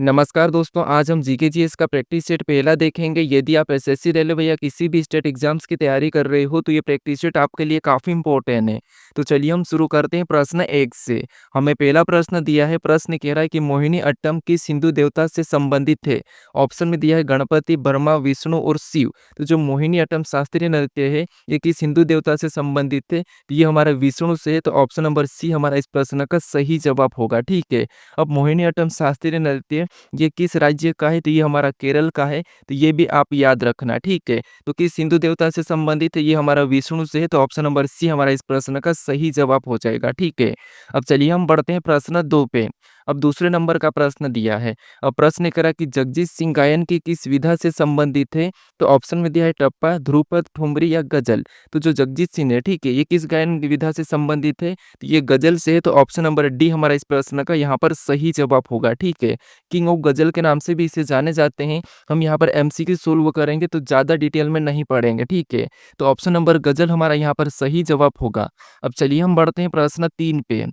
नमस्कार दोस्तों, आज हम जीके जीएस का प्रैक्टिस सेट पहला देखेंगे। यदि आप एसएससी रेलवे या किसी भी स्टेट एग्जाम्स की तैयारी कर रहे हो तो ये प्रैक्टिस सेट आपके लिए काफ़ी इंपॉर्टेंट है। तो चलिए हम शुरू करते हैं प्रश्न 1 से। हमें पहला प्रश्न दिया है, प्रश्न कह रहा है कि मोहिनी अट्टम किस हिंदू देवता से संबंधित है। ऑप्शन में दिया है गणपति, ब्रह्मा, विष्णु और शिव। तो जो मोहिनी अट्टम शास्त्रीय नृत्य है ये किस हिंदू देवता से संबंधित है, तो ये हमारा विष्णु से है। तो ऑप्शन नंबर सी हमारा इस प्रश्न का सही जवाब होगा। ठीक है, अब मोहिनी अट्टम शास्त्रीय नृत्य ये किस राज्य का है, तो ये हमारा केरल का है। तो ये भी आप याद रखना। ठीक है, तो किस हिंदू देवता से संबंधित है, ये हमारा विष्णु से है। तो ऑप्शन नंबर सी हमारा इस प्रश्न का सही जवाब हो जाएगा। ठीक है, अब चलिए हम बढ़ते हैं प्रश्न 2 पे। अब दूसरे नंबर का प्रश्न दिया है। अब प्रश्न करा कि जगजीत सिंह गायन की किस विधा से संबंधित है। तो ऑप्शन में दिया है टप्पा, ध्रुपद, ठुमरी या गजल। तो जो जगजीत सिंह है, ठीक है, ये किस गायन विधा से संबंधित है, तो ये गजल से है। तो ऑप्शन नंबर डी हमारा इस प्रश्न का यहाँ पर सही जवाब होगा। ठीक है, किंग ऑफ गजल के नाम से भी इसे जाने जाते हैं। हम यहाँ पर एमसीक्यू सोल्व करेंगे तो ज़्यादा डिटेल में नहीं पढ़ेंगे। ठीक है, तो ऑप्शन नंबर गजल हमारा यहाँ पर सही जवाब होगा। अब चलिए हम बढ़ते हैं प्रश्न 3 पे।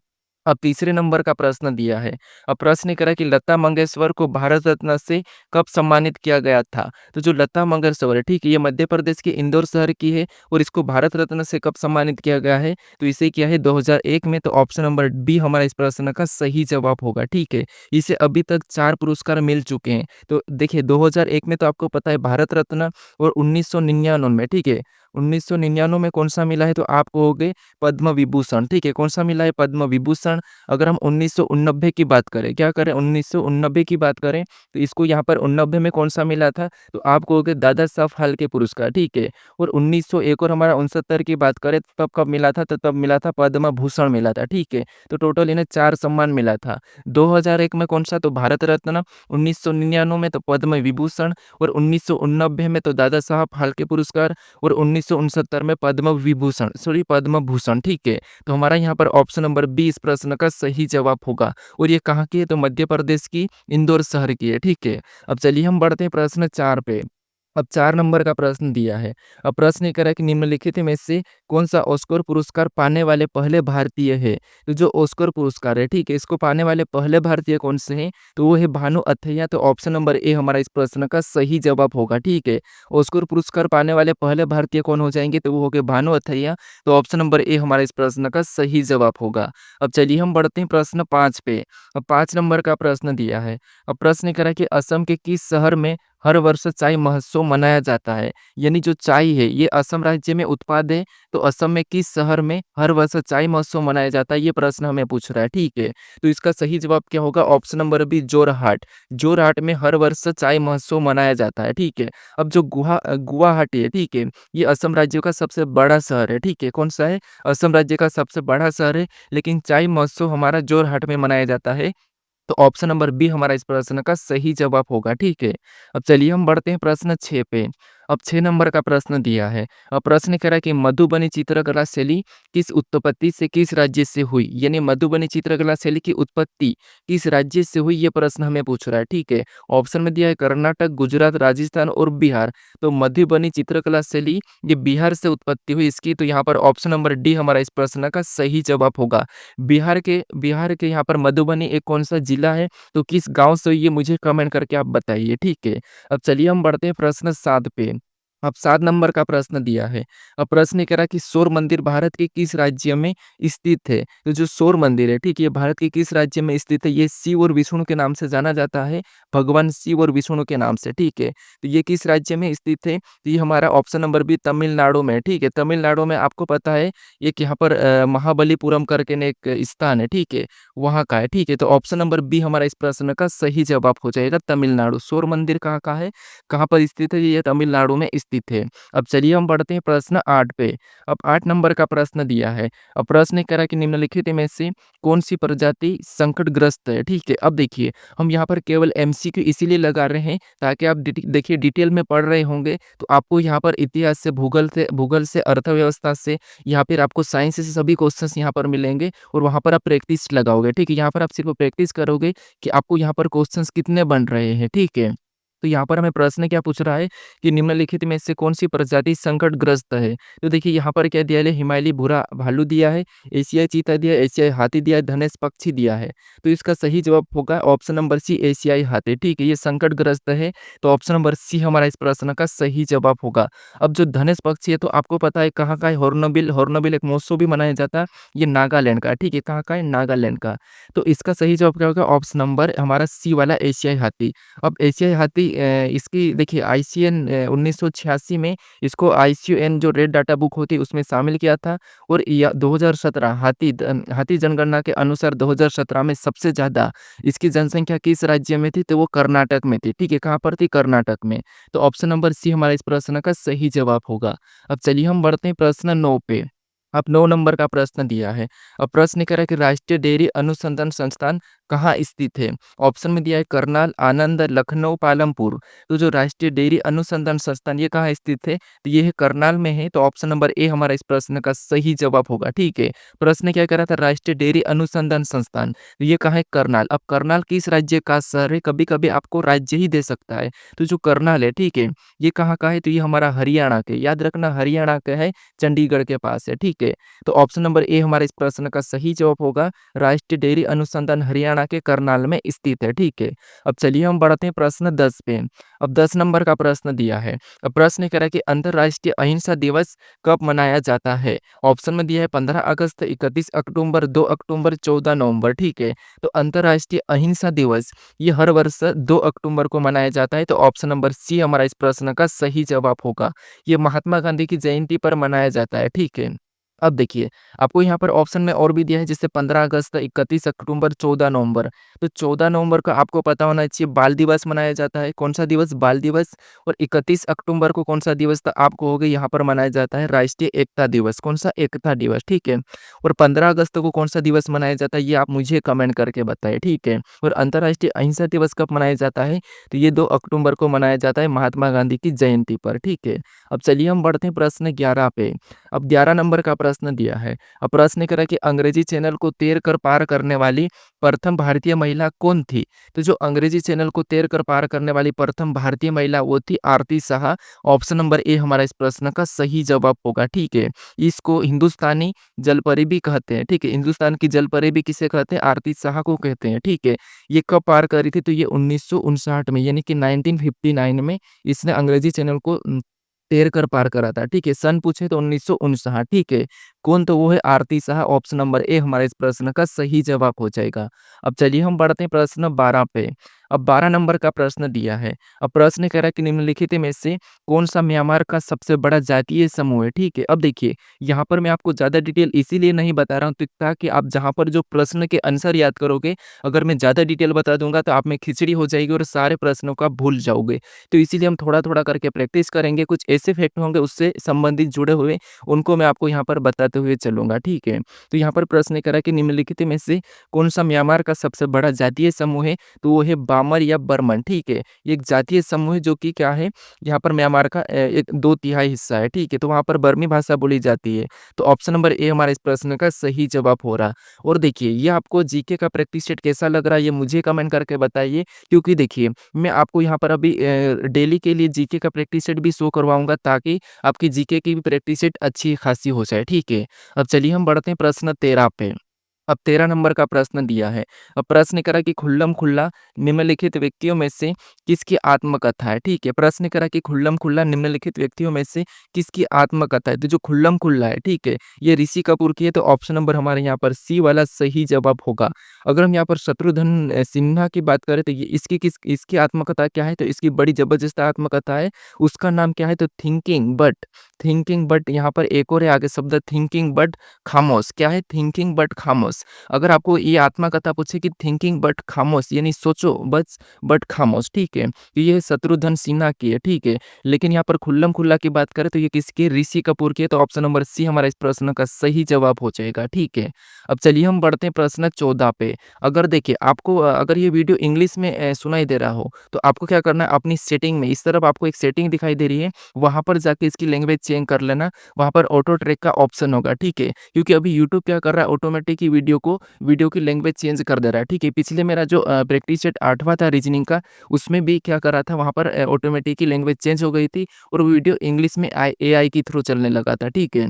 अब तीसरे नंबर का प्रश्न दिया है। अब प्रश्न करा कि लता मंगेशकर को भारत रत्न से कब सम्मानित किया गया था। तो जो लता मंगेशकर है, ठीक है, ये मध्य प्रदेश के इंदौर शहर की है और इसको भारत रत्न से कब सम्मानित किया गया है, तो इसे किया है 2001 में। तो ऑप्शन नंबर बी हमारा इस प्रश्न का सही जवाब होगा। ठीक है, इसे अभी तक 4 पुरस्कार मिल चुके हैं। तो देखिए 2001 में तो आपको पता है भारत रत्न, और 1999 में, ठीक है, 1999 में कौन सा मिला है, तो आप कहोगे पद्म विभूषण। ठीक है, कौन सा मिला है, पद्म विभूषण। अगर हम 1989 की बात करें, क्या करें, 1989 की बात करें, तो इसको यहाँ पर 89 में कौन सा मिला था, तो आप कहोगे दादा साहब फाल्के पुरस्कार। ठीक है, और 1901 और हमारा 69 की बात करें तो तब कब मिला था, तो तब मिला था पद्म भूषण मिला था। ठीक है, तो टोटल इन्हें 4 सम्मान मिला था। 2001 में कौन सा, तो भारत रत्न, 1999 में तो पद्म विभूषण, और 1989 में तो दादा साहब फाल्के पुरस्कार, और 1969 में पद्म विभूषण, सॉरी पद्म भूषण। ठीक है, तो हमारा यहाँ पर ऑप्शन नंबर बी इस प्रश्न का सही जवाब होगा। और ये कहाँ की है, तो मध्य प्रदेश की इंदौर शहर की है। ठीक है, अब चलिए हम बढ़ते हैं प्रश्न 4 पे। अब 4 नंबर का प्रश्न दिया है। अब प्रश्न ये कह रहा है कि निम्नलिखित में से कौन सा ऑस्कर पुरस्कार पाने वाले पहले भारतीय है। तो जो ऑस्कर पुरस्कार है, ठीक है, इसको पाने वाले पहले भारतीय कौन से हैं, तो वो है भानु अथैया। तो ऑप्शन नंबर ए हमारा इस प्रश्न का सही जवाब होगा। ठीक है, ऑस्कर पुरस्कार पाने वाले पहले भारतीय कौन हो जाएंगे, तो वो हो गए भानु अथैया। तो ऑप्शन नंबर ए हमारा इस प्रश्न का सही जवाब होगा। अब चलिए हम बढ़ते हैं प्रश्न 5 पे। अब 5 नंबर का प्रश्न दिया है। अब प्रश्न करा कि असम के किस शहर में हर वर्ष चाय महोत्सव मनाया जाता है। यानी जो चाय है ये असम राज्य में उत्पाद है। तो असम में किस शहर में हर वर्ष चाय महोत्सव मनाया जाता है, ये प्रश्न हमें पूछ रहा है। ठीक है, तो इसका सही जवाब क्या होगा, option number B Jorhat. Jorhat में हर वर्ष चाय महोत्सव मनाया जाता है। ठीक है, अब जो गुवाहाटी है, ठीक है, ये असम राज्य का सबसे बड़ा शहर है। ठीक है, कौन सा है, असम राज्य का सबसे बड़ा शहर है, लेकिन चाय महोत्सव हमारा जोरहाट में मनाया जाता है। तो ऑप्शन नंबर बी हमारा इस प्रश्न का सही जवाब होगा। ठीक है, अब चलिए हम बढ़ते हैं प्रश्न 6 पे। अब 6 नंबर का प्रश्न दिया है। अब प्रश्न कह रहा है कि मधुबनी चित्रकला शैली किस उत्पत्ति से किस राज्य से हुई। यानी मधुबनी चित्रकला शैली की उत्पत्ति किस राज्य से हुई, ये प्रश्न हमें पूछ रहा है। ठीक है, ऑप्शन में दिया है कर्नाटक, गुजरात, राजस्थान और बिहार। तो मधुबनी चित्रकला शैली ये बिहार से उत्पत्ति हुई इसकी। तो यहाँ पर ऑप्शन नंबर डी हमारा इस प्रश्न का सही जवाब होगा। बिहार के यहाँ पर मधुबनी एक कौन सा जिला है, तो किस गांव से ये मुझे कमेंट करके आप बताइए। ठीक है, अब चलिए हम बढ़ते हैं प्रश्न 7 पे। अब 7 नंबर का प्रश्न दिया है। अब प्रश्न ये कह रहा है कि सौर मंदिर भारत के किस राज्य में स्थित है। तो जो सौर मंदिर है, ठीक है, ये भारत के किस राज्य में स्थित है, ये शिव और विष्णु के नाम से जाना जाता है, भगवान शिव और विष्णु के नाम से। ठीक है, तो ये किस राज्य में स्थित है, तो ये हमारा ऑप्शन नंबर बी तमिलनाडु में। ठीक है, तमिलनाडु में आपको पता है एक यहाँ पर महाबलीपुरम करके ने एक स्थान है, ठीक है, वहाँ का है। ठीक है, तो ऑप्शन नंबर बी हमारा इस प्रश्न का सही जवाब हो जाएगा, तमिलनाडु। सौर मंदिर कहाँ का है, कहाँ पर स्थित है, ये तमिलनाडु में स्थित है। अब चलिए हम बढ़ते हैं प्रश्न 8 पे। अब 8 नंबर का प्रश्न दिया है। अब प्रश्न कह रहा है कि निम्नलिखित में से कौन सी प्रजाति संकटग्रस्त है। ठीक है, अब देखिए हम यहाँ पर केवल एमसीक्यू इसीलिए लगा रहे हैं ताकि आप देखिए डिटेल में पढ़ रहे होंगे तो आपको यहाँ पर इतिहास से, भूगोल से, अर्थव्यवस्था से, या फिर आपको साइंस से सभी क्वेश्चंस यहाँ पर मिलेंगे और वहाँ पर आप प्रैक्टिस लगाओगे। ठीक है, यहाँ पर आप सिर्फ प्रैक्टिस करोगे कि आपको यहाँ पर क्वेश्चंस कितने बन रहे हैं। ठीक है, तो यहाँ पर हमें प्रश्न क्या पूछ रहा है कि निम्नलिखित में से कौन-सी प्रजाति संकटग्रस्त है? तो देखिए यहाँ पर क्या दिया है, हिमालयी भूरा भालू दिया है, एशियाई चीता दिया है, एशियाई हाथी दिया है, धनेश पक्षी दिया है। तो इसका सही जवाब होगा ऑप्शन नंबर सी एशियाई हाथी, ठीक है? ये संकटग्रस्त है, तो ऑप्शन नंबर सी हमारा इस प्रश्न का सही जवाब होगा। अब जो धनेश पक्षी है तो आपको पता है कहाँ का है, हॉर्नबिल हॉर्नबिल एक महोत्सव भी मनाया जाता है, ये नागालैंड का है, ठीक है? कहाँ का है? नागालैंड का। तो इसका सही जवाब क्या होगा? ऑप्शन नंबर हमारा सी वाला एशियाई हाथी। अब एशियाई हाथी इसकी देखिए आईसीएन 1986 में इसको आईसीएन जो रेड डाटा बुक होती है उसमें शामिल किया था और या 2017 हाथी जनगणना के अनुसार 2017 में सबसे ज़्यादा इसकी जनसंख्या किस राज्य में थी? तो वो कर्नाटक में थी, ठीक है? कहाँ पर थी? कर्नाटक में। तो ऑप्शन नंबर सी हमारा इस प्रश्न का सही जवाब होगा। अब चलिए हम बढ़ते हैं प्रश्न 9 पे। अब 9 नंबर का प्रश्न दिया है। अब प्रश्न कह रहा है कि राष्ट्रीय डेयरी अनुसंधान संस्थान कहाँ स्थित है? ऑप्शन में दिया है करनाल, आणंद, लखनऊ, पालमपुर। तो जो राष्ट्रीय डेयरी अनुसंधान संस्थान ये कहाँ स्थित है? तो ये है करनाल में है, तो ऑप्शन नंबर ए हमारा इस प्रश्न का सही जवाब होगा, ठीक है? प्रश्न क्या कर रहा था? राष्ट्रीय डेयरी अनुसंधान संस्थान, तो ये कहाँ है? करनाल। अब करनाल किस राज्य का शहर है? कभी-कभी आपको राज्य ही दे सकता है। तो जो करनाल है, ठीक है? ये कहाँ का है? तो ये हमारा हरियाणा के, याद रखना हरियाणा का है, चंडीगढ़ के पास है, ठीक है? तो ऑप्शन नंबर ए हमारे इस प्रश्न का सही जवाब होगा। राष्ट्रीय डेयरी अनुसंधान हरियाणा के करनाल में स्थित है, ठीक है? अब चलिए हम बढ़ते हैं प्रश्न 10 पे। अब 10 नंबर का प्रश्न दिया है। अब प्रश्न कह रहा है कि अंतर्राष्ट्रीय अहिंसा दिवस कब मनाया जाता है? ऑप्शन में दिया है 15 अगस्त, 31 अक्टूबर, 2 अक्टूबर, 14 नवंबर, ठीक है? तो अंतर्राष्ट्रीय अहिंसा दिवस ये हर वर्ष 2 अक्टूबर को मनाया जाता है, तो ऑप्शन नंबर सी हमारा इस प्रश्न का सही जवाब होगा। ये महात्मा गांधी की जयंती पर मनाया जाता है, ठीक है? अब देखिए, आपको यहाँ पर ऑप्शन में और भी दिया है जैसे 15 अगस्त, 31 अक्टूबर, 14 नवंबर। तो 14 नवंबर को आपको पता होना चाहिए बाल दिवस मनाया जाता है। कौन-सा दिवस? बाल दिवस। और 31 अक्टूबर को कौन-सा दिवस था? आपको हो गया यहाँ पर मनाया जाता है राष्ट्रीय एकता दिवस। कौन-सा? एकता दिवस, ठीक है? और 15 अगस्त को कौन-सा दिवस मनाया जाता है? ये आप मुझे कमेंट करके बताएँ, ठीक है? और अंतर्राष्ट्रीय अहिंसा दिवस कब मनाया जाता है? तो ये 2 अक्टूबर को मनाया जाता है महात्मा गांधी की जयंती पर, ठीक है? अब चलिए हम बढ़ते हैं प्रश्न 11 पे। अब 11 नंबर का प्रश्न दिया है। अब प्रश्न कह रहा है कि अंग्रेजी चैनल को तैर कर पार करने वाली प्रथम भारतीय महिला कौन थी? तो जो अंग्रेजी चैनल को तैर कर पार करने वाली प्रथम भारतीय महिला वो थी आरती शाह। ऑप्शन नंबर ए हमारा इस प्रश्न का सही जवाब होगा, ठीक है? इसको हिंदुस्तानी जलपरी भी कहते हैं, ठीक है? हिंदुस्तान की जलपरी भी किसे कहते हैं? आरती शाह को कहते हैं, ठीक है? ये कब पार करी थी? तो ये 1959 में यानी कि 1959 में इसने अंग्रेजी चैनल को तैर कर पार करा था, ठीक है? सन पूछे तो 1959, ठीक है? कौन? तो वो है आरती शाह। ऑप्शन नंबर ए हमारे इस प्रश्न का सही जवाब हो जाएगा। अब चलिए हम बढ़ते हैं प्रश्न 12 पे। अब 12 नंबर का प्रश्न दिया है। अब प्रश्न कह रहा है कि निम्नलिखित में से कौन-सा म्यांमार का सबसे बड़ा जातीय समूह है, ठीक है? अब देखिए, यहाँ पर मैं आपको ज़्यादा डिटेल इसीलिए नहीं बता रहा हूँ ताकि आप जहाँ पर जो प्रश्न के आंसर याद करोगे, अगर मैं ज़्यादा डिटेल बता दूँगा तो आप में खिचड़ी हो जाएगी और सारे प्रश्नों को आप भूल जाओगे। तो इसीलिए हम थोड़ा-थोड़ा करके प्रैक्टिस करेंगे, कुछ ऐसे फैक्ट होंगे उससे संबंधित जुड़े हुए, उनको मैं आपको यहाँ पर बताते हुए चलूँगा, ठीक है? तो यहाँ पर प्रश्न करा कि निम्नलिखित में से कौन-सा म्यांमार का सबसे बड़ा जातीय समूह है? तो वो है बामर या बर्मन, ठीक है? ये एक जातीय समूह है जो कि क्या है, यहाँ पर म्यांमार का एक 2/3 हिस्सा है, ठीक है? तो वहाँ पर बर्मी भाषा बोली जाती है। तो ऑप्शन नंबर ए हमारा इस प्रश्न का सही जवाब हो रहा। और देखिए, ये आपको जीके का प्रैक्टिस सेट कैसा लग रहा है, ये मुझे कमेंट करके बताइए, क्योंकि देखिए, मैं आपको यहाँ पर अभी डेली के लिए जीके का प्रैक्टिस सेट भी शो करवाऊँगा ताकि आपकी जीके की भी प्रैक्टिस सेट अच्छी खासी हो जाए, ठीक है? अब चलिए हम बढ़ते हैं प्रश्न 13 पे। अब 13 नंबर का प्रश्न दिया है। अब प्रश्न करा कि खुल्लम-खुल्ला निम्नलिखित व्यक्तियों में से किसकी आत्मकथा है? ठीक है, प्रश्न करा कि खुल्लम-खुल्ला निम्नलिखित व्यक्तियों में से किसकी आत्मकथा है? तो जो खुल्लम-खुल्ला है, ठीक है, ये ऋषि कपूर की है, तो ऑप्शन नंबर हमारे यहाँ पर सी वाला सही जवाब होगा। अगर हम यहाँ पर शत्रुघ्न सिन्हा की बात करें तो ये इसकी आत्मकथा क्या है? तो इसकी बड़ी ज़बरदस्त आत्मकथा है। उसका नाम क्या है? तो थिंकिंग बट यहाँ पर एक और है आगे शब्द थिंकिंग बट खामोश। क्या है? थिंकिंग बट खामोश। अगर आपको ये आत्मकथा पूछे कि थिंकिंग बट खामोश यानी सोचो बस बट खामोश, ठीक है? तो ये शत्रुघ्न सिन्हा की है, ठीक है? लेकिन यहाँ पर खुल्लम-खुल्ला की बात करें तो ये किसकी है? ऋषि कपूर की है, तो ऑप्शन नंबर सी हमारा इस प्रश्न का सही जवाब हो जाएगा, ठीक है? अब चलिए हम बढ़ते हैं प्रश्न 14 पे। अगर देखिए आपको अगर ये वीडियो इंग्लिश में सुनाई दे रहा हो, तो आपको क्या करना है अपनी सेटिंग में इस तरफ आपको एक सेटिंग दिखाई दे रही है, वहाँ पर जाके इसकी लैंग्वेज चेंज कर लेना, वहाँ पर ऑटो ट्रैक का ऑप्शन होगा, ठीक है? क्योंकि अभी यूट्यूब क्या कर रहा है ऑटोमेटिक ही वीडियो वीडियो की लैंग्वेज चेंज कर दे रहा है, ठीक है। पिछले मेरा जो प्रैक्टिस सेट 8वां था रीजनिंग का, उसमें भी क्या कर रहा था वहाँ पर ऑटोमेटिक ही लैंग्वेज चेंज हो गई थी और वीडियो इंग्लिश में एआई के थ्रू चलने लगा था, ठीक है।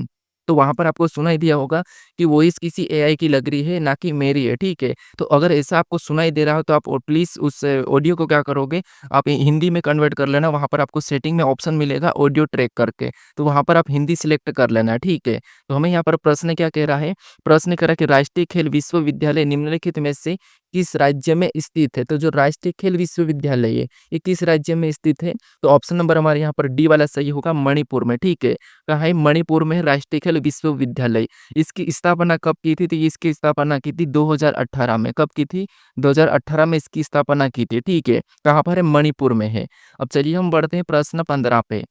तो वहाँ पर आपको सुनाई दिया होगा कि वॉइस किसी एआई की लग रही है, ना कि मेरी है, ठीक है। तो अगर ऐसा आपको सुनाई दे रहा हो तो आप प्लीज़ उस ऑडियो को क्या करोगे, आप हिंदी में कन्वर्ट कर लेना। वहाँ पर आपको सेटिंग में ऑप्शन मिलेगा ऑडियो ट्रैक करके, तो वहाँ पर आप हिंदी सिलेक्ट कर लेना, ठीक है। तो हमें यहाँ पर प्रश्न क्या कह रहा है, प्रश्न कह रहा है कि राष्ट्रीय खेल विश्वविद्यालय निम्नलिखित में से किस राज्य में स्थित है? तो जो राष्ट्रीय खेल विश्वविद्यालय है, ये किस राज्य में स्थित है? तो ऑप्शन नंबर हमारे यहाँ पर डी वाला सही होगा, मणिपुर में, ठीक है। कहाँ है? मणिपुर में है राष्ट्रीय खेल विश्वविद्यालय। इसकी स्थापना कब की थी? तो इसकी स्थापना की थी 2018 में। कब की थी? 2018 में इसकी स्थापना की थी, ठीक है। कहाँ पर है? मणिपुर में है। अब चलिए हम बढ़ते हैं प्रश्न 15 पे।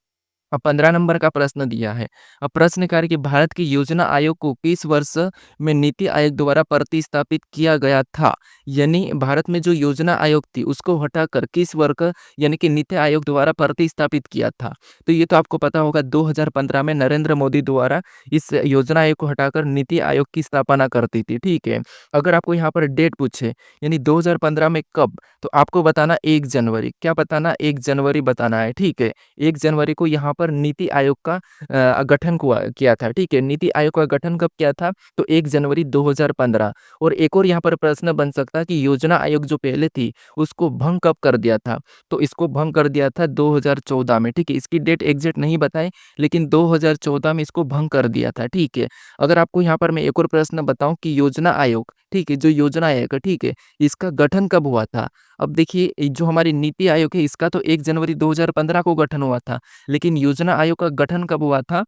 अब 15 नंबर का प्रश्न दिया है। अब प्रश्न क्या है कि भारत की योजना आयोग को किस वर्ष में नीति आयोग द्वारा प्रतिस्थापित किया गया था? यानी भारत में जो योजना आयोग थी उसको हटाकर किस वर्ष यानी कि नीति आयोग द्वारा प्रतिस्थापित किया था? तो ये तो आपको पता होगा 2015 में नरेंद्र मोदी द्वारा इस योजना आयोग को हटाकर नीति आयोग की स्थापना कर दी थी, ठीक है। अगर आपको यहाँ पर डेट पूछे यानी 2015 में कब? तो आपको बताना 1 जनवरी। क्या बताना? 1 जनवरी बताना है, ठीक है। 1 जनवरी को यहाँ पर नीति आयोग का गठन किया था, ठीक है। नीति आयोग का गठन कब किया था? तो 1 जनवरी 2015। और एक और यहाँ पर प्रश्न बन सकता है कि योजना आयोग जो पहले थी उसको भंग कब कर दिया था? तो इसको भंग कर दिया था 2014 में, ठीक है। इसकी डेट एग्जैक्ट नहीं बताई लेकिन 2014 में इसको भंग कर दिया था, ठीक है। अगर आपको यहाँ पर मैं एक और प्रश्न बताऊँ कि योजना आयोग, ठीक है, जो योजना आयोग है, ठीक है, इसका गठन कब हुआ था? अब देखिए जो हमारी नीति आयोग है इसका तो 1 जनवरी 2015 को गठन हुआ था, लेकिन योजना आयोग का गठन कब हुआ था?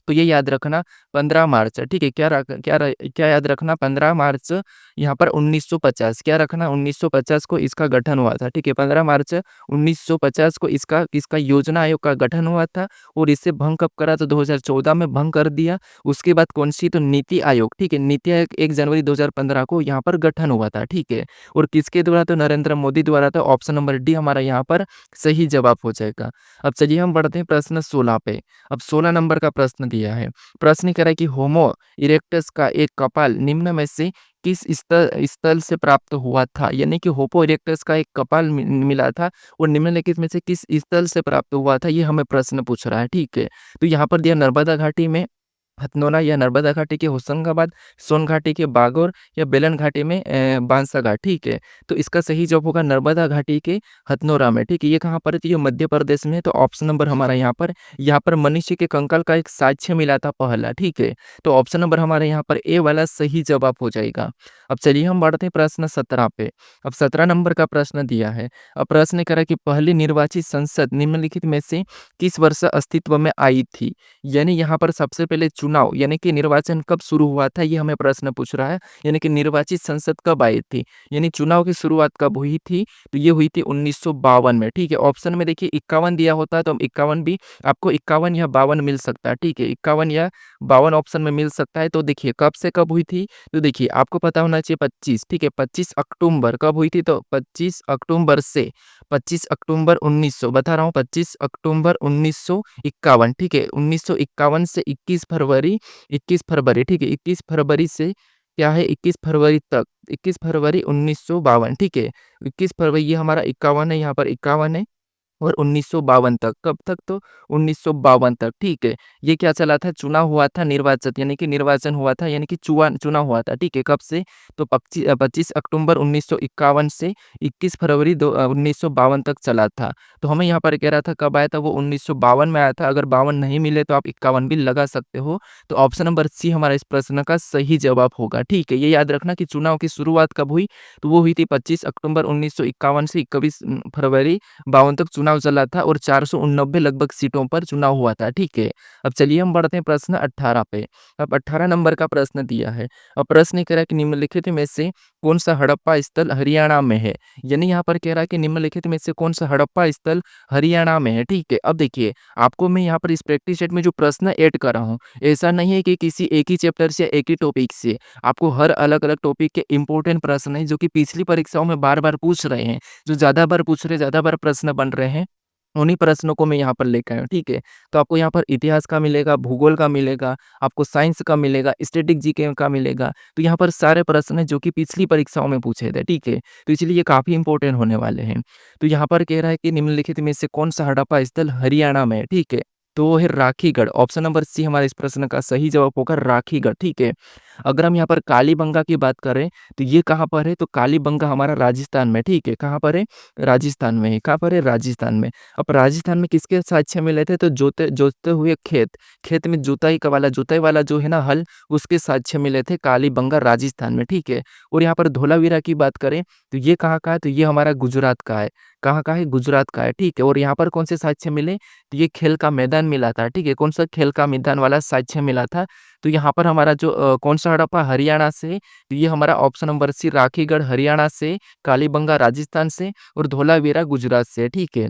तो ये याद रखना 15 मार्च, ठीक है। क्या याद रखना 15 मार्च यहाँ पर 1950, क्या रखना 1950 को इसका गठन हुआ था, ठीक है। 15 मार्च 1950 को इसका इसका योजना आयोग का गठन हुआ था और इसे भंग कब करा? तो 2014 में भंग कर दिया। उसके बाद कौन सी? तो नीति आयोग, ठीक है। नीति आयोग 1 जनवरी 2015 को यहाँ पर गठन हुआ था, ठीक है। और किसके द्वारा? तो नरेंद्र मोदी द्वारा। तो ऑप्शन नंबर डी हमारा यहाँ पर सही जवाब हो जाएगा। अब चलिए हम बढ़ते हैं प्रश्न 16 पे। अब 16 नंबर का प्रश्न दिया है। प्रश्न कह रहा है कि होमो इरेक्टस का एक कपाल निम्न में से किस स्थल से प्राप्त हुआ था? यानी कि होमो इरेक्टस का एक कपाल मिला था और निम्नलिखित में से किस स्थल से प्राप्त हुआ था? ये हमें प्रश्न पूछ रहा है, ठीक है। तो यहाँ पर दिया नर्मदा घाटी में हथनोरा या नर्मदा घाटी के होशंगाबाद, सोन घाटी के बागौर या बेलन घाटी में बांसाघाट, ठीक है। तो इसका सही जवाब होगा नर्मदा घाटी के हथनोरा में, ठीक है। ये कहाँ पर है? तो ये मध्य प्रदेश में है। तो ऑप्शन नंबर हमारा यहाँ पर मनुष्य के कंकाल का एक साक्ष्य मिला था पहला, ठीक है। तो ऑप्शन नंबर हमारे यहाँ पर ए वाला सही जवाब हो जाएगा। अब चलिए हम बढ़ते हैं प्रश्न 17 पे। अब 17 नंबर का प्रश्न दिया है। अब प्रश्न कह रहा है कि पहली निर्वाचित संसद निम्नलिखित में से किस वर्ष अस्तित्व में आई थी? यानी यहाँ पर सबसे पहले चुनाव यानी कि निर्वाचन कब शुरू हुआ था? ये हमें प्रश्न पूछ रहा है। यानी कि निर्वाचित संसद कब आई थी? यानी चुनाव की शुरुआत कब हुई थी? तो ये हुई थी 1952 में, ठीक है। ऑप्शन में देखिए 51 दिया होता है तो 51 भी आपको 51 या 52 मिल सकता है, ठीक है। 51 या 52 ऑप्शन में मिल सकता है। तो देखिए कब से कब हुई थी? तो देखिए आपको पता होना चाहिए 25, ठीक है। 25 अक्टूबर कब हुई थी? तो 25 अक्टूबर से 25 अक्टूबर 1900 बता रहा हूँ 25 अक्टूबर 1951, ठीक है। 1951 से 21 फरवरी, ठीक है। 21 फरवरी से क्या है 21 फरवरी तक 21 फरवरी 1952, ठीक है। 21 फरवरी ये हमारा 51 है, यहाँ पर 51 है और 1952 तक, कब तक? तो 1952 तक, ठीक है। ये क्या चला था? चुनाव हुआ था निर्वाचन यानी कि निर्वाचन हुआ था यानी कि चुनाव हुआ था, ठीक है। कब से? तो 25 अक्टूबर 1951 से 21 फरवरी 1952 तक चला था। तो हमें यहाँ पर कह रहा था कब आया था? वो 1952 में आया था। अगर 52 नहीं मिले तो आप 51 भी लगा सकते हो। तो ऑप्शन नंबर सी हमारा इस प्रश्न का सही जवाब होगा, ठीक है। ये याद रखना कि चुनाव की शुरुआत कब हुई? तो वो हुई थी 25 अक्टूबर 1951 से 21 फरवरी 52 तक चुनाव चला था और 489 लगभग सीटों पर चुनाव हुआ था, ठीक है। अब चलिए हम बढ़ते हैं प्रश्न 18 पे। अब 18 नंबर का प्रश्न दिया है। अब प्रश्न कह रहा है कि निम्नलिखित में से कौन सा हड़प्पा स्थल हरियाणा में है? यानी यहाँ पर कह रहा है कि निम्नलिखित में से कौन सा हड़प्पा स्थल हरियाणा में है, ठीक है। अब देखिए आपको मैं यहाँ पर इस प्रैक्टिस सेट में जो प्रश्न ऐड कर रहा हूँ ऐसा नहीं है कि किसी एक ही चैप्टर से एक ही टॉपिक से, आपको हर अलग अलग टॉपिक के इंपॉर्टेंट प्रश्न है जो कि पिछली परीक्षाओं में बार बार पूछ रहे हैं, जो ज़्यादा बार पूछ रहे ज़्यादा बार प्रश्न बन रहे हैं उन्हीं प्रश्नों को मैं यहाँ पर लेके आया हूँ, ठीक है? तो आपको यहाँ पर इतिहास का मिलेगा, भूगोल का मिलेगा, आपको साइंस का मिलेगा, स्टैटिक जीके का मिलेगा। तो यहाँ पर सारे प्रश्न हैं जो कि पिछली परीक्षाओं में पूछे थे, ठीक है? तो इसलिए ये काफ़ी इम्पोर्टेंट होने वाले हैं। तो यहाँ पर कह रहा है कि निम्नलिखित में से कौन-सा हड़प्पा स्थल हरियाणा में है, ठीक है? तो वो है राखीगढ़, ऑप्शन नंबर सी हमारे इस प्रश्न का सही जवाब होगा राखीगढ़, ठीक है? अगर हम यहाँ पर कालीबंगा की बात करें, तो ये कहाँ पर है? तो कालीबंगा हमारा राजस्थान में, ठीक है? कहाँ पर है? राजस्थान में है। कहाँ पर है? राजस्थान में। अब राजस्थान में किसके साक्ष्य मिले थे? तो जोते जोतते हुए खेत, खेत में जुताई वाला जो है ना हल, उसके साक्ष्य मिले थे कालीबंगा राजस्थान में, ठीक है? और यहाँ पर धोलावीरा की बात करें, तो ये कहाँ का है? तो ये हमारा गुजरात का है। कहाँ का है? गुजरात का है, ठीक है? और यहाँ पर कौन से साक्ष्य मिले? तो ये खेल का मैदान मिला था, ठीक है? कौन-सा खेल का मैदान वाला साक्ष्य मिला था? तो यहाँ पर हमारा जो कौन-सा हड़प्पा हरियाणा से, तो ये हमारा option number C Rakhigarhi Haryana से, कालीबंगा राजस्थान से और धोलावीरा गुजरात से, ठीक है?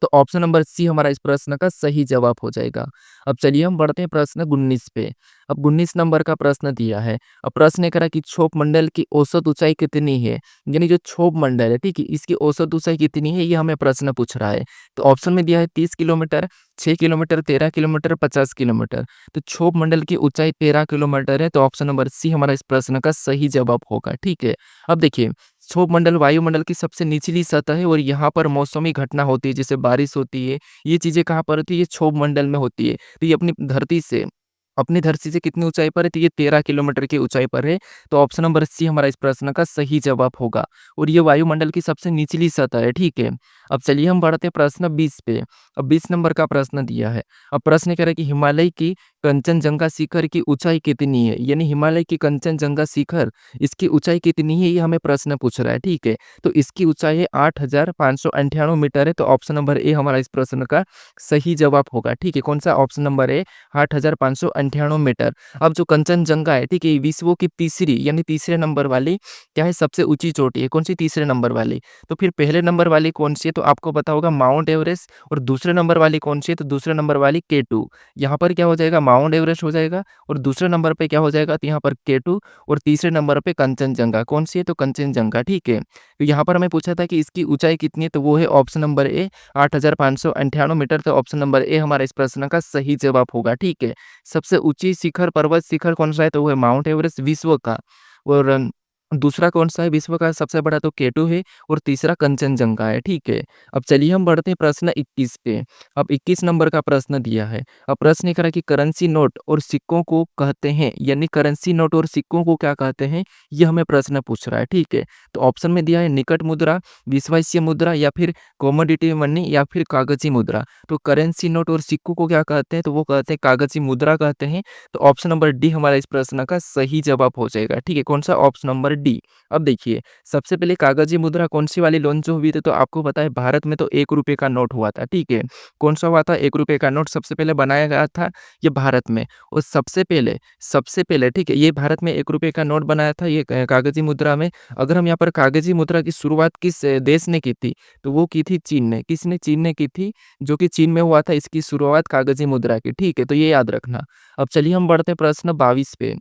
तो ऑप्शन नंबर सी हमारा इस प्रश्न का सही जवाब हो जाएगा। अब चलिए हम बढ़ते हैं प्रश्न 19 पे। अब 19 नंबर का प्रश्न दिया है। अब प्रश्न ये करा कि क्षोभ मंडल की औसत ऊँचाई कितनी है? यानी जो क्षोभ मंडल है, ठीक है? इसकी औसत ऊँचाई कितनी है? ये हमें प्रश्न पूछ रहा है। तो ऑप्शन में दिया है 30 किलोमीटर, 6 किलोमीटर, 13 किलोमीटर, 50 किलोमीटर। तो क्षोभ मंडल की ऊँचाई 13 किलोमीटर है, तो ऑप्शन नंबर सी हमारा इस प्रश्न का सही जवाब होगा, ठीक है? अब देखिए, क्षोभ मंडल वायुमंडल की सबसे निचली सतह है और यहाँ पर मौसमी घटना होती है, जैसे बारिश होती है, ये चीज़ें कहाँ पर होती है? ये क्षोभ मंडल में होती है। तो ये अपनी धरती से कितनी ऊँचाई पर है? तो ये 13 किलोमीटर की ऊँचाई पर है, तो ऑप्शन नंबर सी हमारा इस प्रश्न का सही जवाब होगा और ये वायुमंडल की सबसे निचली सतह है, ठीक है? अब चलिए हम बढ़ते हैं प्रश्न 20 पे। अब 20 नंबर का प्रश्न दिया है। अब प्रश्न कह रहा है कि हिमालय की कंचनजंगा शिखर की ऊँचाई कितनी है? यानी हिमालय की कंचनजंगा शिखर, इसकी ऊँचाई कितनी है? ये हमें प्रश्न पूछ रहा है, ठीक है? तो इसकी ऊँचाई है 8598 मीटर है, तो ऑप्शन नंबर ए हमारा इस प्रश्न का सही जवाब होगा, ठीक है? कौन-सा? Option number A 8598 metre. अब जो कंचनजंगा है, ठीक है? ये विश्व की तीसरी यानी तीसरे नंबर वाली क्या है? सबसे ऊँची चोटी है। कौन-सी? तीसरे नंबर वाली। तो फिर पहले नंबर वाली कौन-सी है? तो आपको पता होगा माउंट एवरेस्ट और दूसरे नंबर वाली कौन-सी है? तो दूसरे नंबर वाली K2। यहाँ पर क्या हो जाएगा? माउंट एवरेस्ट हो जाएगा और दूसरे नंबर पे क्या हो जाएगा? तो यहाँ पर K2 और तीसरे नंबर पे कंचनजंगा। कौन-सी है? तो कंचनजंगा, ठीक है? तो यहाँ पर हमें पूछा था कि इसकी ऊँचाई कितनी है? तो वो है ऑप्शन नंबर ए 8598 मीटर, तो ऑप्शन नंबर ए हमारा इस प्रश्न का सही जवाब होगा, ठीक है? सबसे ऊँची शिखर पर्वत शिखर कौन-सा है? तो वो है माउंट एवरेस्ट विश्व का और दूसरा कौन-सा है विश्व का सबसे बड़ा? तो K2 है और तीसरा कंचनजंगा है, ठीक है? अब चलिए हम बढ़ते हैं प्रश्न 21 पे। अब 21 नंबर का प्रश्न दिया है। अब प्रश्न ये करा कि करेंसी नोट और सिक्कों को कहते हैं, यानी करेंसी नोट और सिक्कों को क्या कहते हैं? ये हमें प्रश्न पूछ रहा है, ठीक है? तो ऑप्शन में दिया है निकट मुद्रा, विश्वसनीय मुद्रा या फिर कमोडिटी मनी या फिर कागज़ी मुद्रा। तो करेंसी नोट और सिक्कों को क्या कहते हैं? तो वो कहते हैं कागज़ी मुद्रा कहते हैं। तो ऑप्शन नंबर डी हमारा इस प्रश्न का सही जवाब हो जाएगा, ठीक है? कौन-सा? Option number D. अब देखिए, सबसे पहले कागज़ी मुद्रा कौन-सी वाली लॉन्च हुई थी? तो आपको पता है भारत में तो ₹1 का नोट हुआ था, ठीक है? कौन-सा हुआ था? ₹1 का नोट सबसे पहले बनाया गया था, ये भारत में और सबसे पहले ठीक है, ये भारत में ₹1 का नोट बनाया था ये कागज़ी मुद्रा में। अगर हम यहाँ पर कागज़ी मुद्रा की शुरुआत किस देश ने की थी? तो वो की थी चीन ने। किसने? चीन ने की थी, जो कि चीन में हुआ था इसकी शुरुआत कागज़ी मुद्रा की, ठीक है? तो ये याद रखना। अब चलिए हम बढ़ते हैं प्रश्न 22 पे।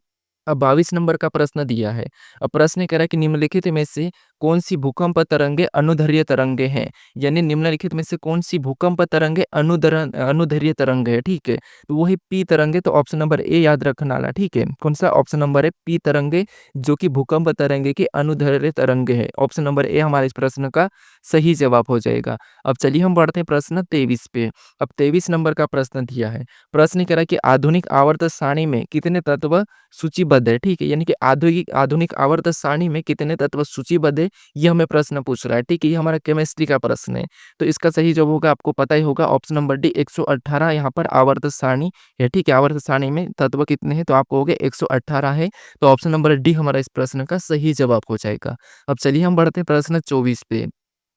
अब 22 नंबर का प्रश्न दिया है। अब प्रश्न ये कह रहा है कि निम्नलिखित में से कौन-सी भूकंप तरंगें अनुदैर्घ्य तरंगें हैं? यानी निम्नलिखित में से कौन-सी भूकंप तरंगें अनुदैर्घ्य तरंग है, ठीक है? तो वो है पी तरंगे, तो ऑप्शन नंबर ए याद रखना वाला, ठीक है? कौन-सा? ऑप्शन नंबर है पी तरंगे, जो कि भूकंप तरंगे की अनुदैर्घ्य तरंगे है। ऑप्शन नंबर ए हमारे इस प्रश्न का सही जवाब हो जाएगा। अब चलिए हम बढ़ते हैं प्रश्न 23 पे। अब 23 नंबर का प्रश्न दिया है। प्रश्न ये कह रहा है कि आधुनिक आवर्त सारणी में कितने तत्व सूचीबद्ध है, ठीक है? यानी कि आधुनिक आवर्त सारणी में कितने तत्व सूचीबद्ध है, ये हमें प्रश्न पूछ रहा है, ठीक है? ये हमारा केमिस्ट्री का प्रश्न है। तो इसका सही जवाब होगा, आपको पता ही होगा, ऑप्शन नंबर डी 118 यहाँ पर आवर्त सारणी है, ठीक है? आवर्त सारणी में तत्व कितने हैं? तो आप कहोगे 118 है, तो ऑप्शन नंबर डी हमारा इस प्रश्न का सही जवाब हो जाएगा। अब चलिए हम बढ़ते हैं प्रश्न 24 पे।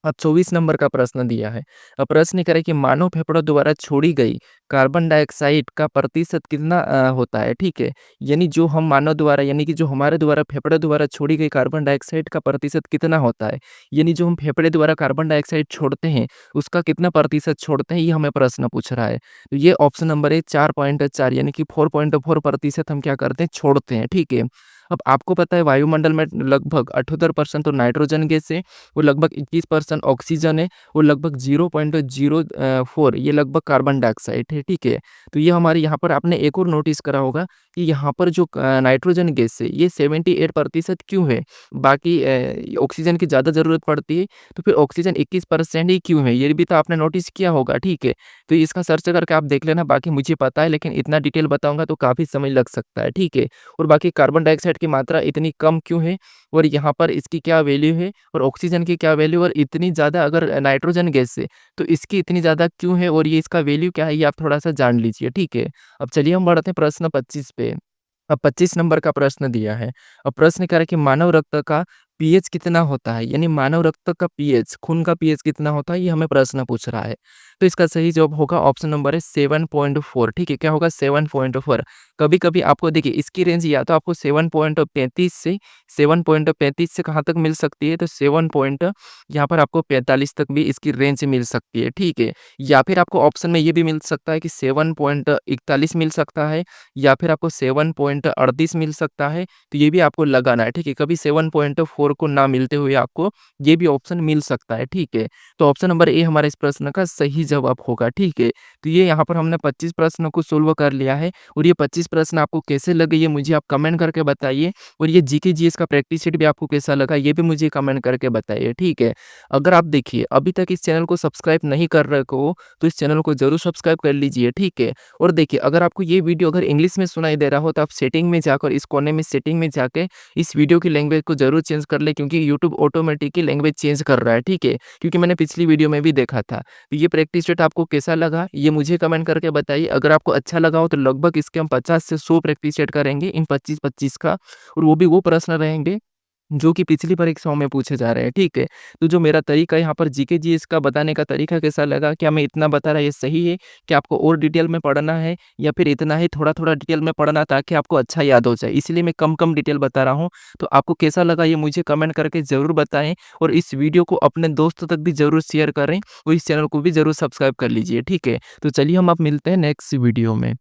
अब 24 नंबर का प्रश्न दिया है। अब प्रश्न ये कह रहा है कि मानव फेफड़ों द्वारा छोड़ी गई कार्बन डाइऑक्साइड का प्रतिशत कितना होता है, ठीक है? यानी जो हम मानव द्वारा यानी कि जो हमारे द्वारा फेफड़े द्वारा छोड़ी गई कार्बन डाइऑक्साइड का प्रतिशत कितना होता है? यानी जो हम फेफड़े द्वारा कार्बन डाइऑक्साइड छोड़ते हैं, उसका कितना प्रतिशत छोड़ते हैं, ये हमें प्रश्न पूछ रहा है। तो ये ऑप्शन नंबर है 4.4 यानी कि 4.4% हम क्या करते हैं? छोड़ते हैं, ठीक है? अब आपको पता है वायुमंडल में लगभग 78% तो नाइट्रोजन गैस है, वो लगभग 21% ऑक्सीजन है, वो लगभग 0.04 ये लगभग कार्बन डाइऑक्साइड है, ठीक है। तो ये हमारे यहाँ पर आपने एक और नोटिस करा होगा कि यहाँ पर जो नाइट्रोजन गैस है ये 78% क्यों है? बाकी ऑक्सीजन की ज़्यादा ज़रूरत पड़ती है, तो फिर ऑक्सीजन 21% ही क्यों है? ये भी तो आपने नोटिस किया होगा, ठीक है। तो इसका सर्च करके आप देख लेना, बाकी मुझे पता है लेकिन इतना डिटेल बताऊँगा तो काफ़ी समय लग सकता है, ठीक है। और बाकी कार्बन डाइऑक्साइड की मात्रा इतनी कम क्यों है और यहाँ पर इसकी क्या वैल्यू है और ऑक्सीजन की क्या वैल्यू और इतनी ज़्यादा अगर नाइट्रोजन गैस है, तो इसकी इतनी ज़्यादा क्यों है और ये इसका वैल्यू क्या है, ये आप थोड़ा-सा जान लीजिए, ठीक है। अब चलिए हम बढ़ते हैं प्रश्न 25 पे। अब 25 नंबर का प्रश्न दिया है। अब प्रश्न कह रहा है कि मानव रक्त का पीएच कितना होता है? यानी मानव रक्त का पीएच, खून का पीएच कितना होता है? ये हमें प्रश्न पूछ रहा है। तो इसका सही जवाब होगा ऑप्शन नंबर है 7.4, ठीक है? क्या होगा 7.4। कभी-कभी आपको देखिए इसकी रेंज या तो आपको 7.35 से कहाँ तक मिल सकती है? तो 7 पॉइंट यहाँ पर आपको 45 तक भी इसकी रेंज मिल सकती है, ठीक है? या फिर आपको ऑप्शन में ये भी मिल सकता है कि 7.41 मिल सकता है या फिर आपको 7.38 मिल सकता है, तो ये भी आपको लगाना है, ठीक है? कभी 7.4 को ना मिलते हुए आपको ये भी ऑप्शन मिल सकता है, ठीक है? तो ऑप्शन नंबर ए हमारा इस प्रश्न का सही जवाब होगा, ठीक है? तो ये यहाँ पर हमने 25 प्रश्नों को सोल्व कर लिया है और ये 25 प्रश्न आपको कैसे लगे ये मुझे आप कमेंट करके बताइए और ये जीके जीएस का प्रैक्टिस सेट भी आपको कैसा लगा ये भी मुझे कमेंट करके बताइए, ठीक है? अगर आप देखिए अभी तक इस चैनल को सब्सक्राइब नहीं कर रखे हो, तो इस चैनल को ज़रूर सब्सक्राइब कर लीजिए, ठीक है? और देखिए अगर आपको ये वीडियो अगर इंग्लिश में सुनाई दे रहा हो तो आप सेटिंग में जाकर इस कोने में सेटिंग में जाके इस वीडियो की लैंग्वेज को ज़रूर चेंज कर लें क्योंकि यूट्यूब ऑटोमेटिकली लैंग्वेज चेंज कर रहा है, ठीक है? क्योंकि मैंने पिछली वीडियो में भी देखा था। तो ये प्रैक्टिस सेट आपको कैसा लगा ये मुझे कमेंट करके बताइए। अगर आपको अच्छा लगा हो तो लगभग इसके हम 50 से 100 प्रैक्टिस सेट करेंगे इन 25-25 का और वो भी वो प्रश्न रहेंगे जो कि पिछली परीक्षाओं में पूछे जा रहे हैं, ठीक है? तो जो मेरा तरीका है यहाँ पर जीके जीएस का बताने का तरीका कैसा लगा? क्या मैं इतना बता रहा ये सही है? क्या आपको और डिटेल में पढ़ना है या फिर इतना ही थोड़ा-थोड़ा डिटेल में पढ़ना ताकि आपको अच्छा याद हो जाए? इसीलिए मैं कम-कम डिटेल बता रहा हूँ। तो आपको कैसा लगा ये मुझे कमेंट करके ज़रूर बताएँ और इस वीडियो को अपने दोस्तों तक भी ज़रूर शेयर करें और इस चैनल को भी ज़रूर सब्सक्राइब कर लीजिए, ठीक है? तो चलिए हम अब मिलते हैं नेक्स्ट वीडियो में।